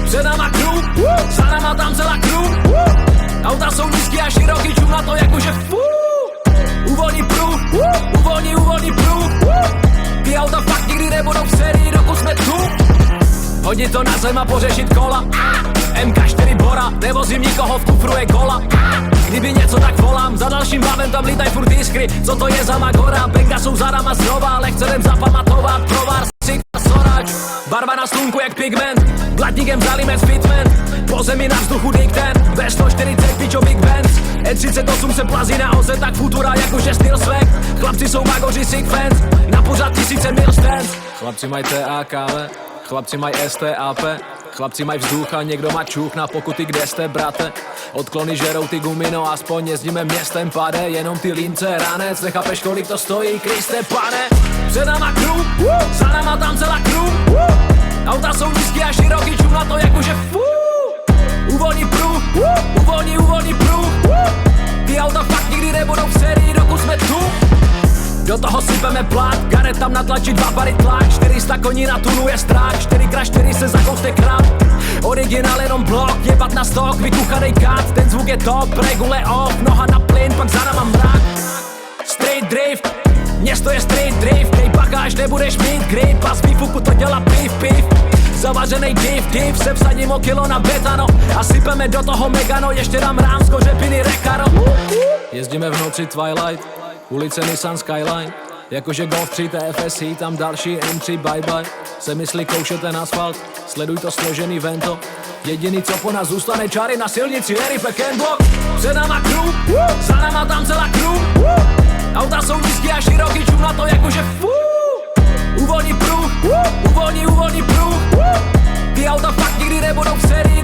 Před náma crew, za náma tam celá crew. Auta jsou nízký a široký, čum na to jakože uvolní pruh, uvolní pruh. Ty auta fakt nikdy nebudou v sérii, dokud jsme tu. Hodit to na zem a pořešit kola. MK4 Bora, nevozím nikoho, v kufru je kola. Kdyby něco, tak volám, za dalším bavem tam lítaj furt iskry. Co to je za Magora, benga jsou za náma znova, ale chcem zapamatovat. Provar, Sigma, Sorač, barva na slunku jak pigment. Blatníkem zalimec fitment, po zemi na vzduchu dikten. V140 pičo Big Benz, E38 se plazí na oze, tak futura jakože styl svek. Chlapci jsou magoři sick fans, na pořád tisíce mil stands. Chlapci mají TAKV, chlapci mají STAP. Chlapci mají vzduch a někdo má čuch na pokuty, kde jste, brate. Odklony žerou ty gumy, no aspoň jezdíme městem, pade. Jenom ty lince, ranec, nechápeš kolik to stojí, Kriste pane. Před náma crew, za náma tam celá crew. Auta jsou nízký a široký, čum na to jakože uvolní pruh, uvolní pruh. Ty auta fakt nikdy nebudou v sérii, dokud jsme tu. Do toho sypeme plát, Gareth tam natlačí 2 bary tlak. 400 koní na tunu je strach, 4x4 se zakouste krát. Originál jenom blok, jebat na stok, vykuchanej kat. Ten zvuk je top, regule off, noha na plyn, pak za náma mrak. Street drift, město je street drift. Dej bacha, až nebudeš mít grip, a z výfuku to dělá piv. Zavařenej div, se vsadím o kilo na betano. A sypeme do toho megano, ještě dám rám z kořepiny Recaro. Jezdíme v noci Twilight, ulice Nissan Skyline. Jakože Golf 3 TFSI, tam další M3 bye. Se myslí kouše ten asfalt, sleduj to složený vento. Jediný co po nás zůstane, čáry na silnici, Harry Peckenblock. Před náma crew, za náma tam celá crew. Auta jsou nízký a široký, čum na to jakože uvolní pruh, uvolní pruh. Ty auta fakt nikdy nebudou v sérii,